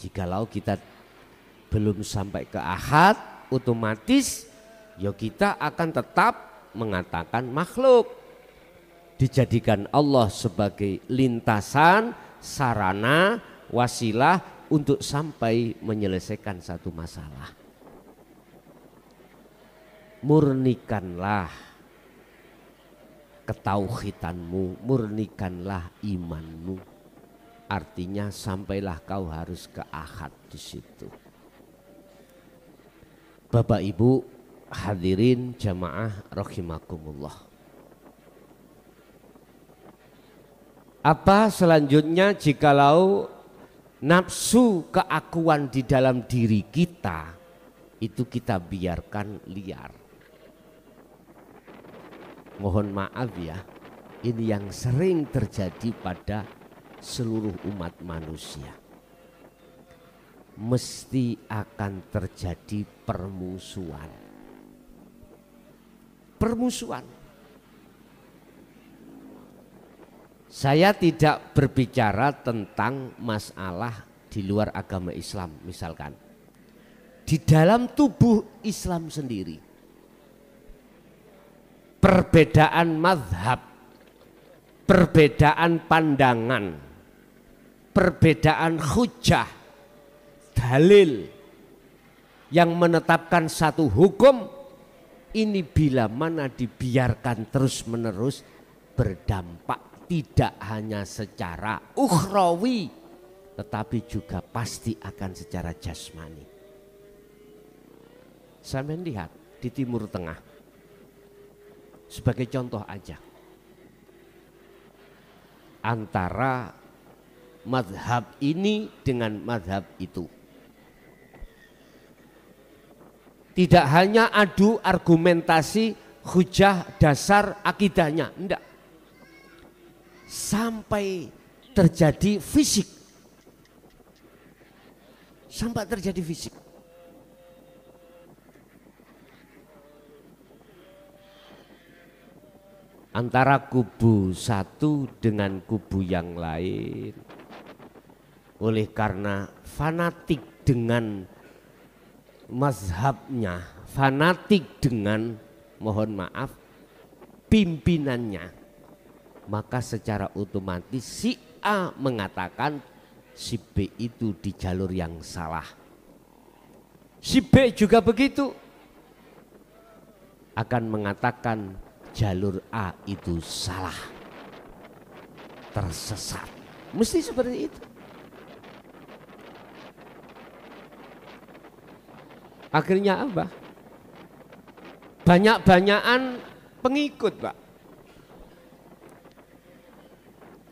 Jikalau kita belum sampai ke ahad, otomatis ya kita akan tetap mengatakan makhluk. Dijadikan Allah sebagai lintasan, sarana, wasilah untuk sampai menyelesaikan satu masalah. Murnikanlah ketauhidanmu, murnikanlah imanmu. Artinya sampailah kau harus ke ahad di situ. Bapak Ibu hadirin jamaah rahimakumullah. Apa selanjutnya jikalau nafsu keakuan di dalam diri kita itu kita biarkan liar? Mohon maaf ya, ini yang sering terjadi pada seluruh umat manusia. Mesti akan terjadi permusuhan. Permusuhan. Saya tidak berbicara tentang masalah di luar agama Islam, misalkan di dalam tubuh Islam sendiri. Perbedaan mazhab, perbedaan pandangan, perbedaan hujah, dalil yang menetapkan satu hukum ini bila mana dibiarkan terus menerus berdampak tidak hanya secara ukhrawi tetapi juga pasti akan secara jasmani. Sampai lihat di Timur Tengah sebagai contoh aja, antara mazhab ini dengan mazhab itu. Tidak hanya adu argumentasi hujah dasar akidahnya, enggak. Sampai terjadi fisik. Sampai terjadi fisik. Antara kubu satu dengan kubu yang lain. Oleh karena fanatik dengan mazhabnya, fanatik dengan, mohon maaf, pimpinannya, maka secara otomatis si A mengatakan si B itu di jalur yang salah. Si B juga begitu, akan mengatakan jalur A itu salah, tersesat. Mesti seperti itu. Akhirnya apa? Banyak-banyakan pengikut, Pak.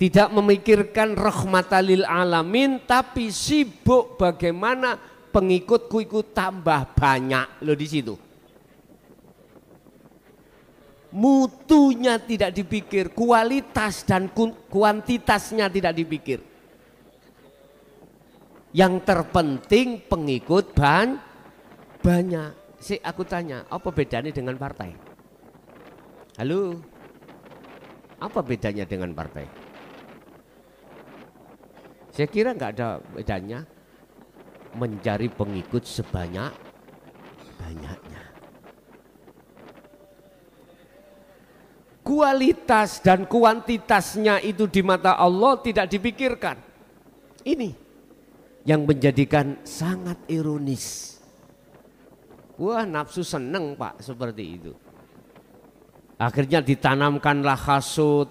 Tidak memikirkan rahmatalil alamin, tapi sibuk bagaimana pengikutku itu tambah banyak. Loh di situ. Mutunya tidak dipikir, kualitas dan kuantitasnya tidak dipikir. Yang terpenting pengikut banyak. Aku tanya, apa bedanya dengan partai? Halo? Apa bedanya dengan partai? Saya kira nggak ada bedanya. Mencari pengikut sebanyak-banyaknya. Kualitas dan kuantitasnya itu di mata Allah tidak dipikirkan. Ini yang menjadikan sangat ironis. Wah, nafsu seneng, Pak, seperti itu. Akhirnya ditanamkanlah hasud.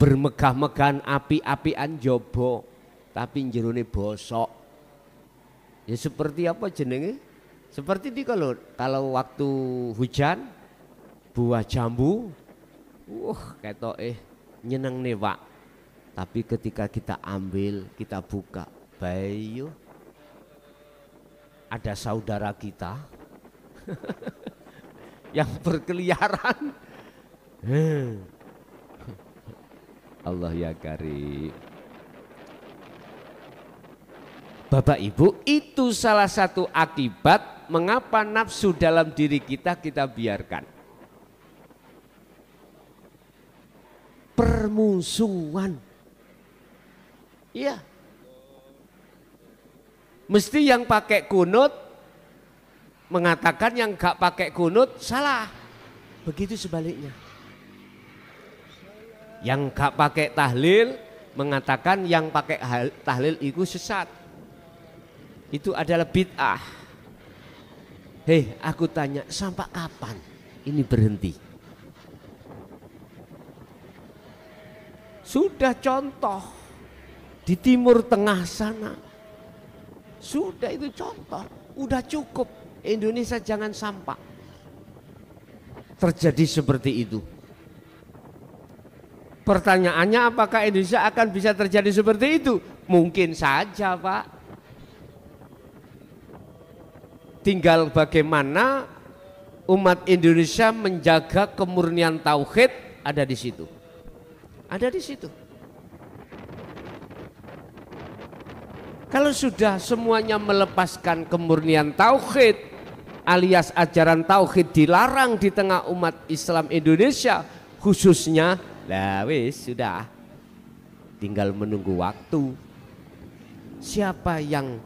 Bermegah-megahan api-apian jobo, tapi jerone bosok. Ya seperti apa jenenge? Seperti ini kalau waktu hujan buah jambu, ketoke nyeneng nih, Pak. Tapi ketika kita ambil, kita buka, bayu ada saudara kita yang berkeliaran. Allah ya karim. Bapak Ibu, itu salah satu akibat mengapa nafsu dalam diri kita biarkan. Permusuhan. Iya. Mesti yang pakai kunut mengatakan yang gak pakai kunut salah. Begitu sebaliknya. Yang gak pakai tahlil mengatakan yang pakai tahlil itu sesat. Itu adalah bid'ah. Hei, aku tanya, sampai kapan ini berhenti? Sudah contoh di Timur Tengah sana. Sudah itu contoh, udah cukup. Indonesia jangan sampai terjadi seperti itu. Pertanyaannya, apakah Indonesia akan bisa terjadi seperti itu? Mungkin saja, Pak. Tinggal bagaimana umat Indonesia menjaga kemurnian tauhid, ada di situ. Ada di situ. Kalau sudah semuanya melepaskan kemurnian tauhid, alias ajaran tauhid dilarang di tengah umat Islam Indonesia khususnya, lah wis sudah tinggal menunggu waktu. Siapa yang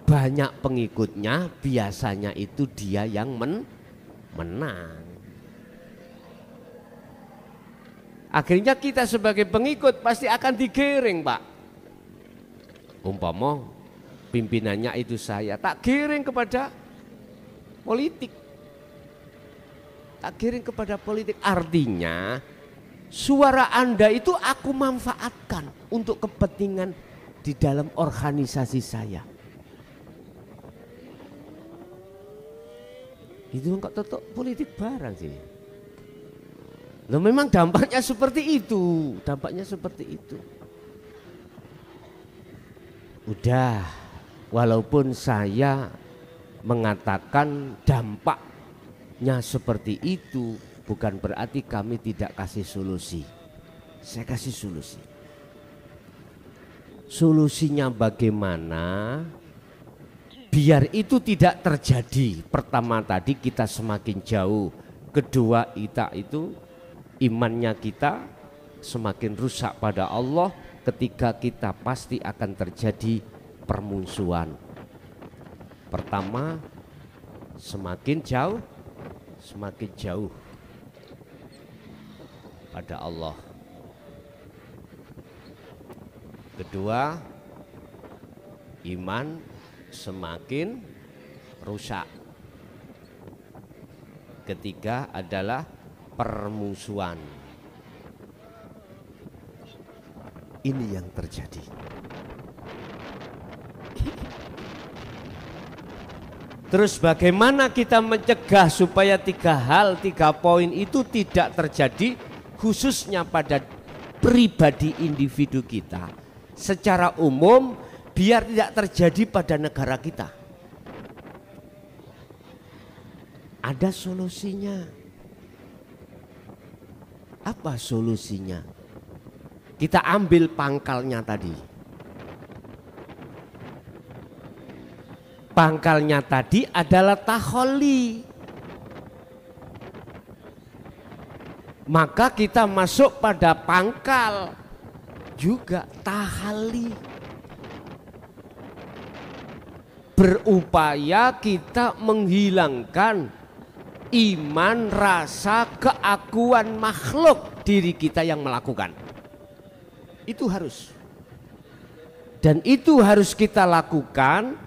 banyak pengikutnya biasanya itu dia yang menang. Akhirnya kita sebagai pengikut pasti akan digiring, Pak. Umpama pimpinannya itu saya, tak giring kepada politik. Tak giring kepada politik, artinya suara Anda itu aku manfaatkan untuk kepentingan di dalam organisasi saya. Itu kok tetap politik barang sih. Loh, memang dampaknya seperti itu, dampaknya seperti itu. Udah, walaupun saya mengatakan dampaknya seperti itu, bukan berarti kami tidak kasih solusi. Saya kasih solusi. Solusinya bagaimana? Biar itu tidak terjadi. Pertama tadi kita semakin jauh. Kedua kita itu imannya kita semakin rusak pada Allah. Ketika kita pasti akan terjadi permusuhan. Pertama, semakin jauh pada Allah. Kedua, iman semakin rusak. Ketiga adalah permusuhan. Ini yang terjadi. Terus bagaimana kita mencegah supaya 3 poin itu tidak terjadi khususnya pada pribadi individu kita. Secara umum biar tidak terjadi pada negara kita. Ada solusinya. Apa solusinya? Kita ambil pangkalnya tadi. Pangkalnya tadi adalah takholi. Maka kita masuk pada pangkal juga tahali. Berupaya kita menghilangkan iman, rasa keakuan makhluk diri kita yang melakukan. Itu harus. Dan itu harus kita lakukan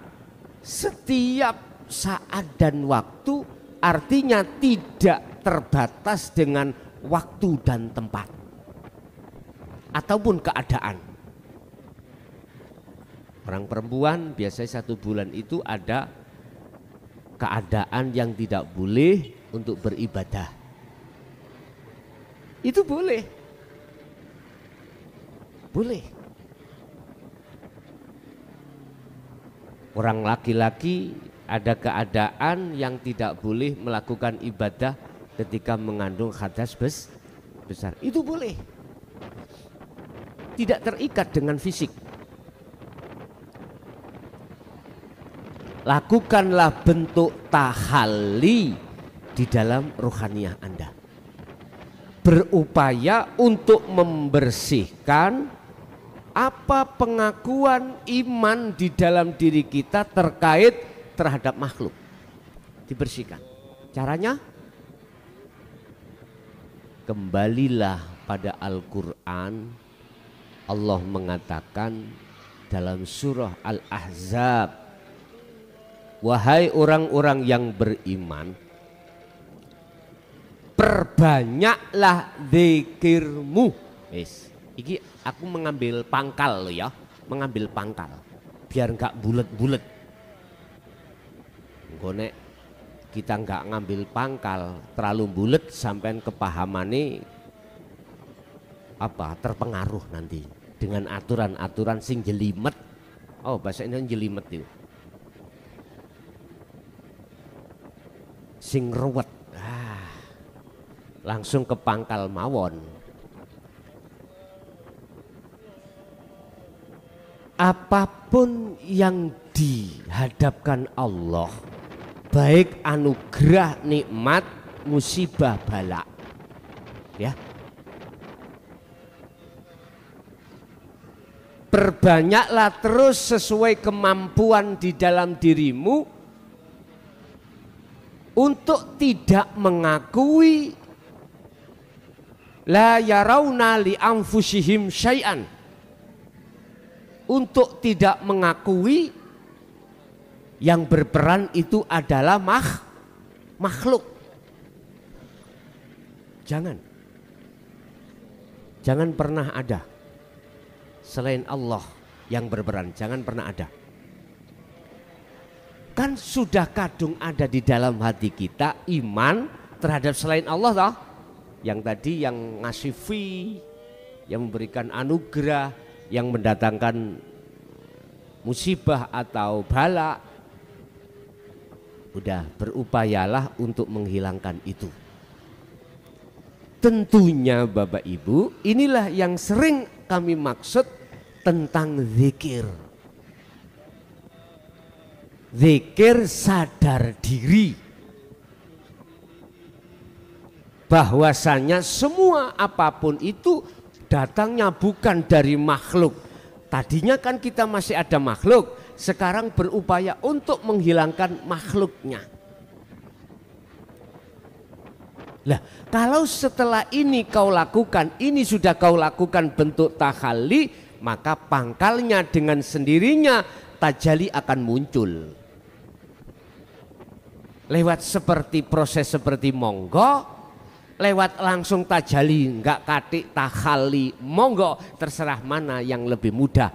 setiap saat dan waktu, artinya tidak terbatas dengan waktu dan tempat ataupun keadaan. Orang perempuan biasanya 1 bulan itu ada keadaan yang tidak boleh untuk beribadah. Itu boleh. Boleh. Orang laki-laki ada keadaan yang tidak boleh melakukan ibadah ketika mengandung hadas besar. Itu boleh. Tidak terikat dengan fisik. Lakukanlah bentuk tahalli di dalam rohaniyah Anda. Berupaya untuk membersihkan apa pengakuan iman di dalam diri kita terkait terhadap makhluk. Dibersihkan. Caranya? Kembalilah pada Al-Quran. Allah mengatakan dalam surah Al-Ahzab, wahai orang-orang yang beriman, perbanyaklah zikirmu. Yes. Iki aku mengambil pangkal loh ya, mengambil pangkal biar nggak bulet-bulet. Nek kita nggak ngambil pangkal terlalu bulet sampai kepahamannya apa terpengaruh nanti dengan aturan-aturan sing jelimet. Oh bahasa Indonesia jelimet itu sing ruwet. Langsung ke pangkal mawon. Apapun yang dihadapkan Allah, baik anugerah, nikmat, musibah, bala, ya, perbanyaklah terus sesuai kemampuan di dalam dirimu untuk tidak mengakui la yarawna li anfusihim syai'an, untuk tidak mengakui yang berperan itu adalah makhluk. Jangan pernah ada selain Allah yang berperan, jangan pernah ada. Kan sudah kadung ada di dalam hati kita iman terhadap selain Allah toh. Yang tadi yang ngasih fee, yang memberikan anugerah, yang mendatangkan musibah atau bala, udah berupayalah untuk menghilangkan itu. Tentunya Bapak Ibu, inilah yang sering kami maksud tentang zikir. Zikir sadar diri bahwasanya semua apapun itu datangnya bukan dari makhluk. Tadinya kan kita masih ada makhluk, sekarang berupaya untuk menghilangkan makhluknya. Lah, kalau setelah ini kau lakukan, ini sudah kau lakukan bentuk takhalli, maka pangkalnya dengan sendirinya tajalli akan muncul. Lewat seperti proses seperti monggo, lewat langsung tajalli, enggak katik takhalli, monggo, terserah mana yang lebih mudah.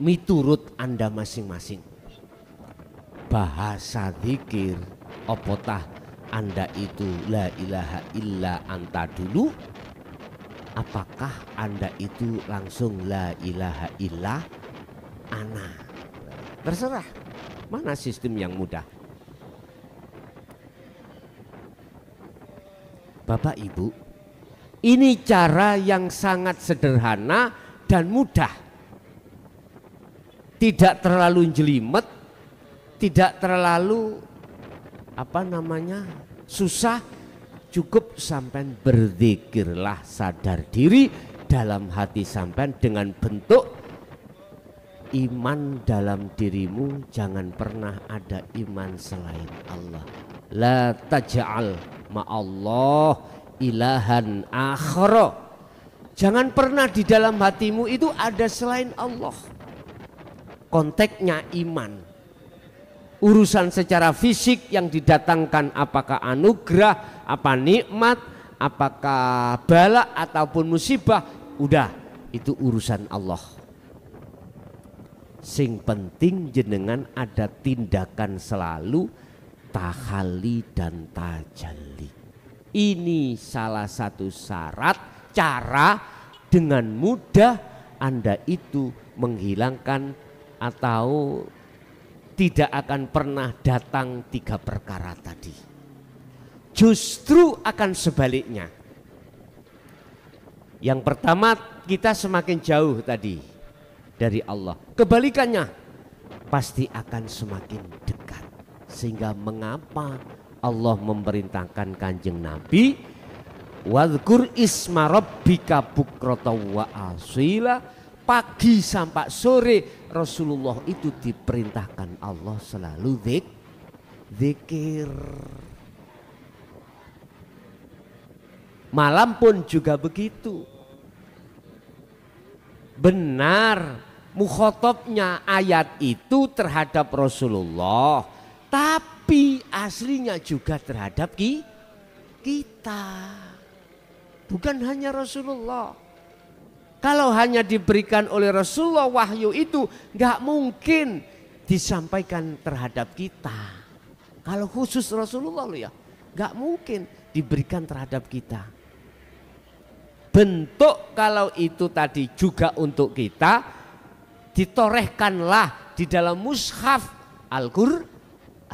Miturut Anda masing-masing. Bahasa zikir opotah Anda itu la ilaha illa anta dulu, apakah Anda itu langsung la ilaha illa ana? Terserah mana sistem yang mudah. Bapak Ibu, ini cara yang sangat sederhana dan mudah. Tidak terlalu jelimet, tidak terlalu susah, cukup sampai berzikirlah sadar diri dalam hati sampai dengan bentuk iman dalam dirimu. Jangan pernah ada iman selain Allah. La taj'al ma'allah ilahan akhara. Jangan pernah di dalam hatimu itu ada selain Allah. Konteksnya iman. Urusan secara fisik yang didatangkan apakah anugerah, apa nikmat, apakah bala ataupun musibah, udah itu urusan Allah. Sing penting jenengan ada tindakan selalu takhalli dan tajalli. Ini salah satu syarat cara dengan mudah Anda itu menghilangkan atau tidak akan pernah datang 3 perkara tadi. Justru akan sebaliknya. Yang pertama, kita semakin jauh tadi dari Allah. Kebalikannya pasti akan semakin dekat. Sehingga mengapa Allah memerintahkan Kanjeng Nabi Wadhkur isma rabbika bukrata wa asila. Pagi sampai sore Rasulullah itu diperintahkan Allah selalu zikir. Malam pun juga begitu. Benar mukhotabnya ayat itu terhadap Rasulullah, tapi aslinya juga terhadap kita. Bukan hanya Rasulullah. Kalau hanya diberikan oleh Rasulullah wahyu itu nggak mungkin disampaikan terhadap kita. Kalau khusus Rasulullah loh ya, nggak mungkin diberikan terhadap kita. Bentuk kalau itu tadi juga untuk kita, ditorehkanlah di dalam mushaf Al-Quran.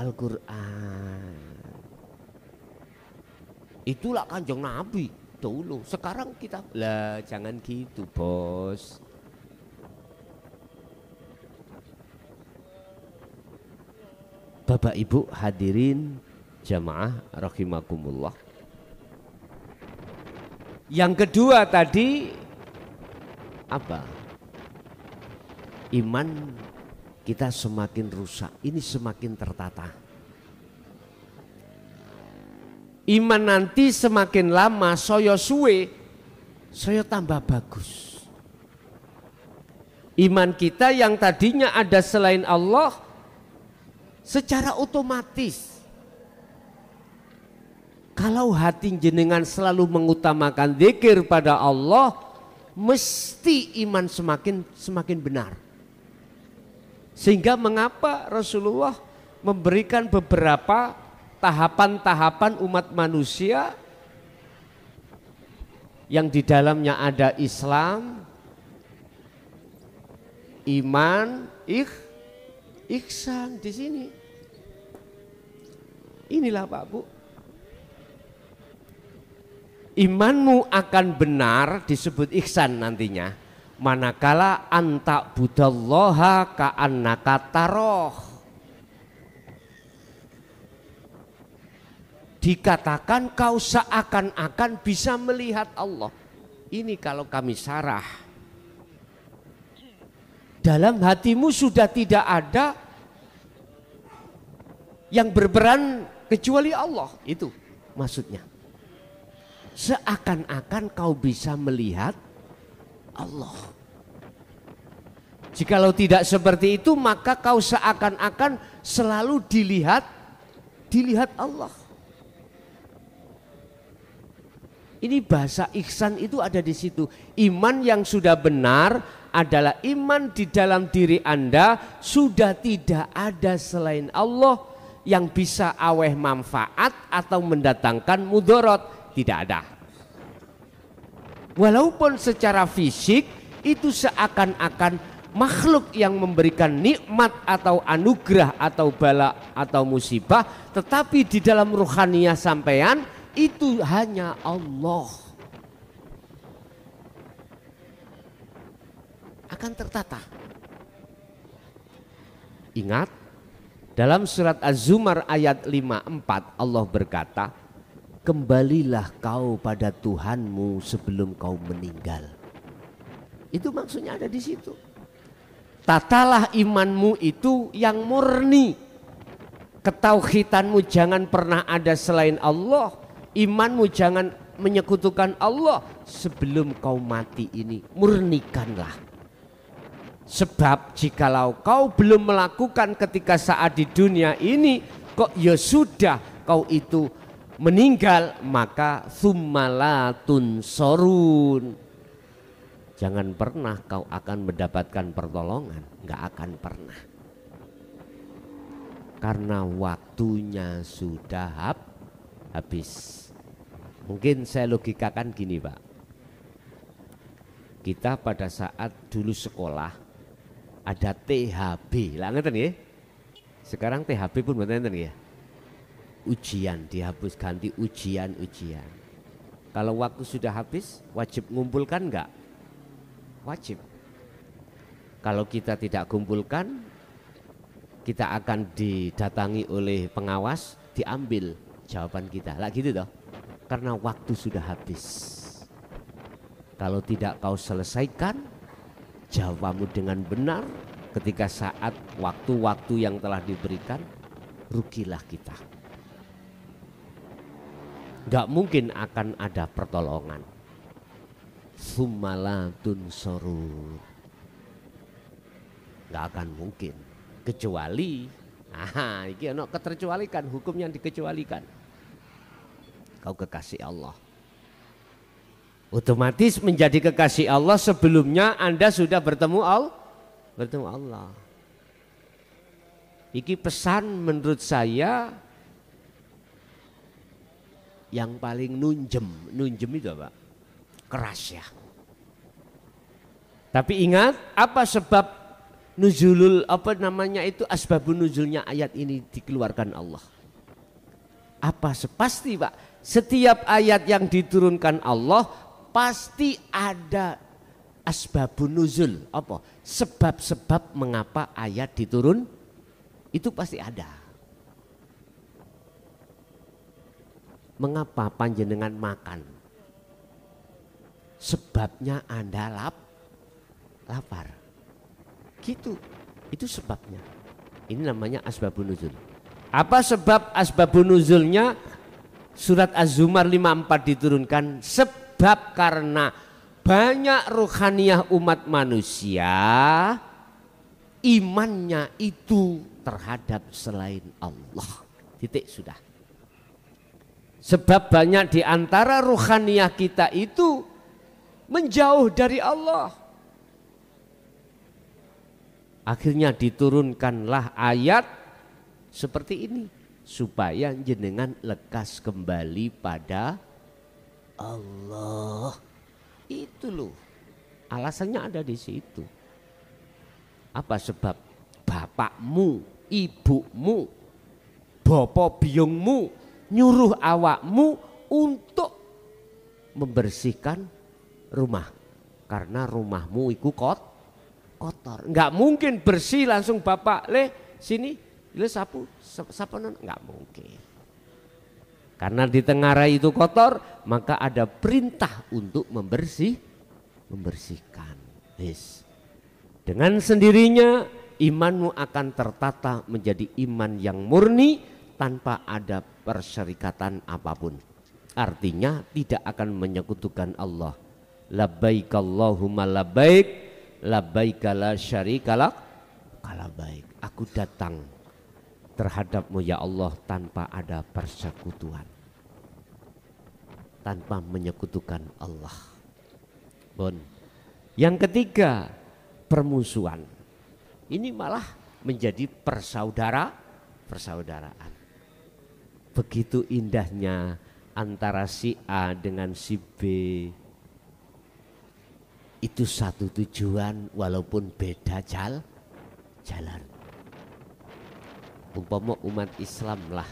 Itulah Kanjeng Nabi dulu. Sekarang kita lah jangan gitu bos. Bapak Ibu hadirin jamaah rahimakumullah. Yang kedua tadi apa? Iman kita semakin rusak, ini semakin tertata. Iman nanti semakin lama saya suwe, saya tambah bagus. Iman kita yang tadinya ada selain Allah secara otomatis. Kalau hati jenengan selalu mengutamakan zikir pada Allah, mesti iman semakin benar. Sehingga mengapa Rasulullah memberikan beberapa tahapan-tahapan umat manusia yang di dalamnya ada Islam, iman, ihsan di sini. Inilah Pak Bu. Imanmu akan benar disebut ihsan nantinya. Manakala anta budallaha ka'annaka taroh. Dikatakan kau seakan-akan bisa melihat Allah. Ini kalau kami sarah. Dalam hatimu sudah tidak ada yang berperan kecuali Allah. Itu maksudnya. Seakan-akan kau bisa melihat Allah. Jikalau tidak seperti itu, maka kau seakan-akan selalu dilihat Allah. Ini bahasa ihsan itu ada di situ. Iman yang sudah benar adalah iman di dalam diri Anda sudah tidak ada selain Allah yang bisa aweh manfaat atau mendatangkan mudarat. Tidak ada. Walaupun secara fisik itu seakan-akan makhluk yang memberikan nikmat atau anugerah atau bala atau musibah, tetapi di dalam ruhaniyah sampean itu hanya Allah. Akan tertata. Ingat, dalam surat Az-Zumar ayat 54 Allah berkata, kembalilah kau pada Tuhanmu sebelum kau meninggal. Itu maksudnya ada di situ. Tatalah imanmu itu yang murni. Ketauhidanmu jangan pernah ada selain Allah. Imanmu jangan menyekutukan Allah. Sebelum kau mati ini murnikanlah. Sebab jikalau kau belum melakukan ketika saat di dunia ini, kok ya sudah kau itu meninggal, maka summalatun sorun. Jangan pernah kau akan mendapatkan pertolongan, nggak akan pernah. Karena waktunya sudah habis. Mungkin saya logikakan gini Pak. Kita pada saat dulu sekolah ada THB, lah ngeten ya. Sekarang THB pun ngeten ya. Ujian dihapus ganti ujian. Kalau waktu sudah habis wajib ngumpulkan enggak? Wajib. Kalau kita tidak kumpulkan, kita akan didatangi oleh pengawas, diambil jawaban kita. Lah gitu toh. karena waktu sudah habis. Kalau tidak kau selesaikan, jawabanmu dengan benar ketika saat waktu-waktu yang telah diberikan, rugilah kita. Gak mungkin akan ada pertolongan. Sumala tunsorun. Gak akan mungkin. Kecuali, ini ada keterkecualikan, hukum yang dikecualikan. Kau kekasih Allah. Otomatis menjadi kekasih Allah sebelumnya Anda sudah bertemu Allah. Iki pesan menurut saya yang paling nunjem itu apa? Keras ya. Tapi ingat, apa sebab nuzulul asbabun nuzulnya ayat ini dikeluarkan Allah? Apa sepasti Pak? Setiap ayat yang diturunkan Allah pasti ada asbabun nuzul. Apa? Sebab-sebab mengapa ayat diturun itu pasti ada. Mengapa panjenengan makan? Sebabnya Anda lapar. Gitu. Itu sebabnya. Ini namanya asbabun nuzul. Apa sebab asbabun nuzulnya? Surat Az-Zumar 54 diturunkan sebab karena banyak ruhaniyah umat manusia imannya itu terhadap selain Allah. Titik sudah. Sebab banyak di antara ruhaniyah kita itu menjauh dari Allah. Akhirnya diturunkanlah ayat seperti ini supaya jenengan lekas kembali pada Allah. Itu loh. Alasannya ada di situ. Apa sebab bapakmu, ibumu, bopo biungmu nyuruh awakmu untuk membersihkan rumah karena rumahmu itu kotor. Enggak mungkin bersih langsung bapak sini sapu enggak mungkin. Karena di tengarai itu kotor, maka ada perintah untuk membersihkan. Yes. Dengan sendirinya imanmu akan tertata menjadi iman yang murni tanpa ada persyarikatan apapun. Artinya tidak akan menyekutukan Allah. Labbaik Allahumma labbaik, labbaik la syarika lak, labbaik. Aku datang terhadapmu ya Allah tanpa ada persekutuan, tanpa menyekutukan Allah. Yang ketiga, permusuhan. Ini malah menjadi persaudaraan. Begitu indahnya antara si A dengan si B. Itu satu tujuan walaupun beda jalan. Umpama umat Islam lah,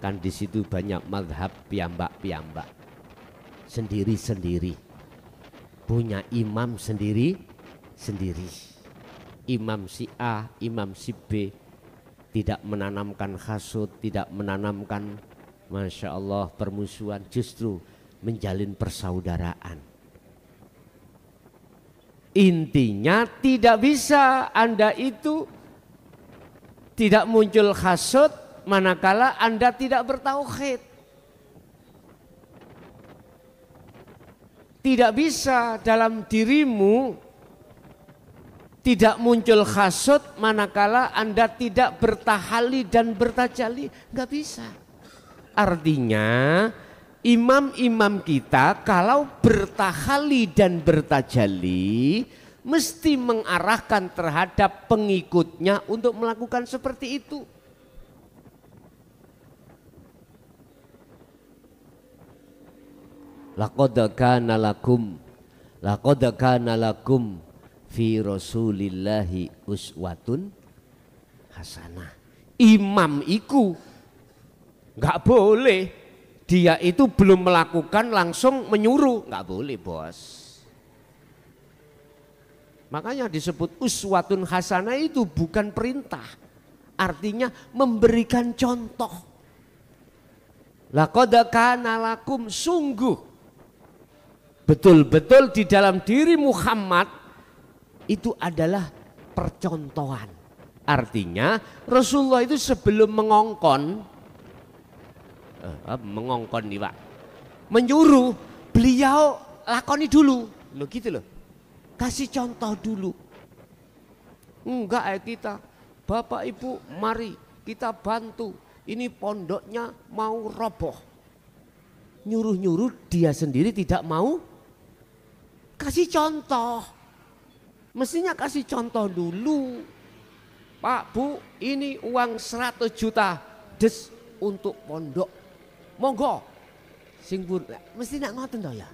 kan di situ banyak mazhab piambak sendiri-sendiri, punya imam sendiri. Imam si A, imam si B tidak menanamkan hasud, tidak menanamkan masya Allah permusuhan, justru menjalin persaudaraan. Intinya tidak bisa Anda itu tidak muncul hasud manakala Anda tidak bertauhid. Tidak bisa dalam dirimu tidak muncul hasud manakala Anda tidak bertahali dan bertajali. Enggak bisa. Artinya imam-imam kita kalau bertahali dan bertajali mesti mengarahkan terhadap pengikutnya untuk melakukan seperti itu. Laqad kana lakum fi Rasulillahi uswatun hasanah. Imam iku enggak boleh dia itu belum melakukan langsung menyuruh, enggak boleh, Bos. Makanya disebut uswatun hasanah itu bukan perintah. Artinya memberikan contoh. Laqad kana lakum, sungguh betul-betul di dalam diri Muhammad itu adalah percontohan. Artinya Rasulullah itu sebelum mengongkon nih Pak, menyuruh, beliau lakoni dulu, loh gitu loh, kasih contoh dulu. Enggak kita, Bapak Ibu mari kita bantu, ini pondoknya mau roboh. Nyuruh-nyuruh dia sendiri tidak mau kasih contoh. Mestinya kasih contoh dulu. Pak Bu, ini uang 100 juta des untuk pondok, monggo. Sing mesti nak ngoten toh ya.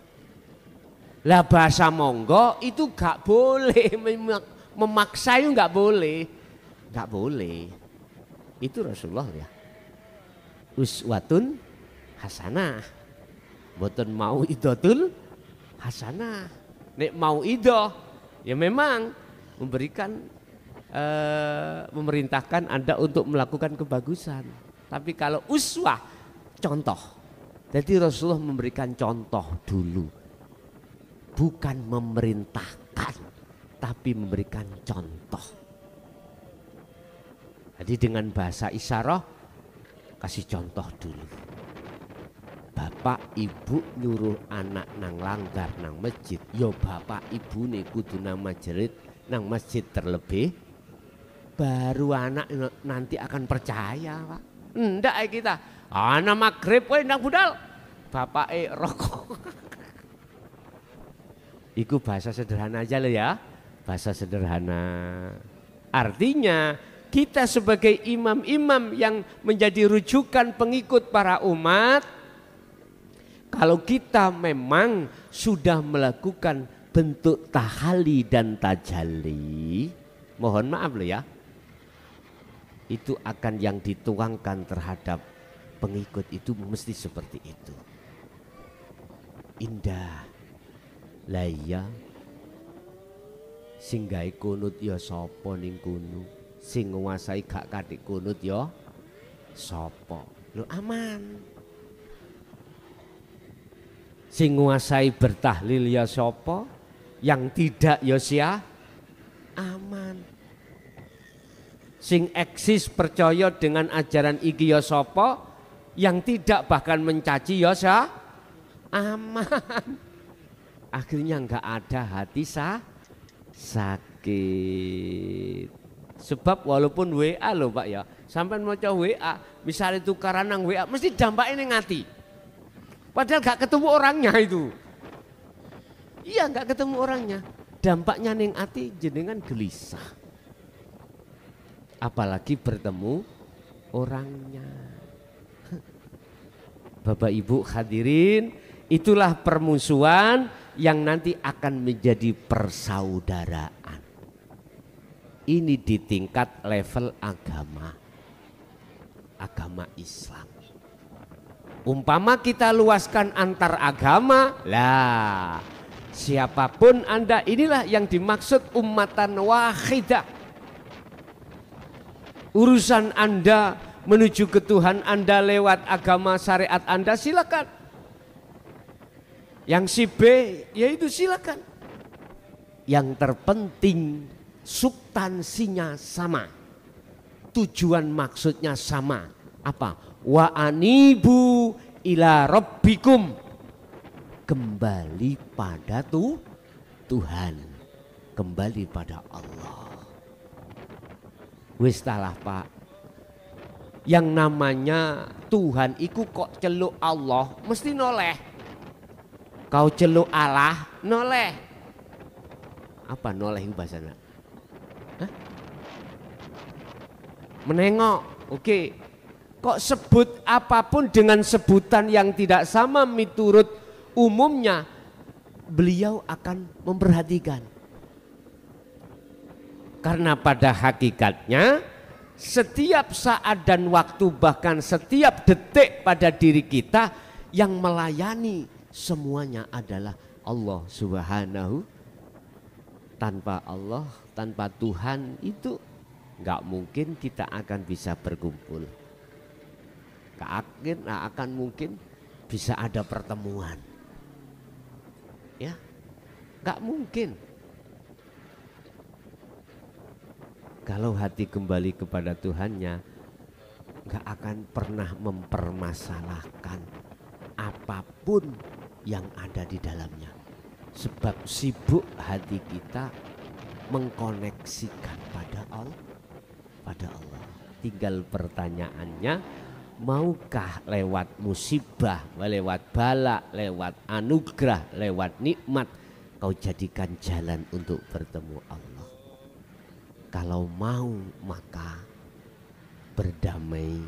Lah bahasa monggo itu gak boleh, memaksa itu gak boleh. Gak boleh. Itu Rasulullah ya. Uswatun hasanah. Boten mau idotul hasanah. Nek mau ido ya memang memberikan memerintahkan Anda untuk melakukan kebagusan. Tapi kalau uswah, contoh. Jadi Rasulullah memberikan contoh dulu. Bukan memerintahkan, tapi memberikan contoh. Jadi dengan bahasa isyarah, kasih contoh dulu. Bapak ibu nyuruh anak nang langgar nang masjid, yo bapak ibu nih kudu nang masjid terlebih, baru anak nanti akan percaya Pak. Ndak kita, anak maghrib wae nang budal, bapak rokok. Iku bahasa sederhana aja loh ya, bahasa sederhana. Artinya kita sebagai imam-imam yang menjadi rujukan pengikut para umat, kalau kita memang sudah melakukan bentuk tahali dan tajalli, mohon maaf loh ya, itu akan yang dituangkan terhadap pengikut itu mesti seperti itu. Indah lah iya, sing gawe kunut ya sapa ning kono, sing nguasai gak katik kunut ya sapa, lho aman. Sing nguasai bertahlil ya sapa, yang tidak ya sia aman. Sing eksis percaya dengan ajaran iki ya sapa, yang tidak bahkan mencaci ya sia aman. Akhirnya enggak ada hati sakit. Sebab walaupun WA loh Pak ya, sampai mau coba WA, misalnya tukaran nang WA, mesti dampaknya ning ati. Padahal gak ketemu orangnya itu. Iya gak ketemu orangnya. Dampaknya ning ati jenengan gelisah. Apalagi bertemu orangnya. Bapak Ibu hadirin, itulah permusuhan yang nanti akan menjadi persaudaraan. Ini di tingkat level agama, agama Islam. Umpama kita luaskan antar agama, lah siapapun Anda, inilah yang dimaksud ummatan wahidah. Urusan Anda menuju ke Tuhan Anda lewat agama syariat Anda silakan. Yang si B ya itu silakan. Yang terpenting substansinya sama. Tujuan maksudnya sama. Apa? Wa anibu ila rabbikum. Kembali pada Tuhan. Kembali pada Allah. Wis talah Pak. Yang namanya Tuhan iku kok celuk Allah mesti noleh. Kau celuk Allah noleh. Apa noleh bahasanya? Menengok. Oke. Kok sebut apapun dengan sebutan yang tidak sama miturut umumnya, beliau akan memperhatikan. Karena pada hakikatnya setiap saat dan waktu, bahkan setiap detik pada diri kita yang melayani semuanya adalah Allah Subhanahu. Tanpa Allah, tanpa Tuhan itu nggak mungkin kita akan bisa berkumpul. Gak akan mungkin bisa ada pertemuan. Ya, gak mungkin. Kalau hati kembali kepada Tuhannya, gak akan pernah mempermasalahkan apapun yang ada di dalamnya. Sebab sibuk hati kita mengkoneksikan pada Allah. Tinggal pertanyaannya, maukah lewat musibah, lewat bala, lewat anugerah, lewat nikmat kau jadikan jalan untuk bertemu Allah? Kalau mau, maka berdamai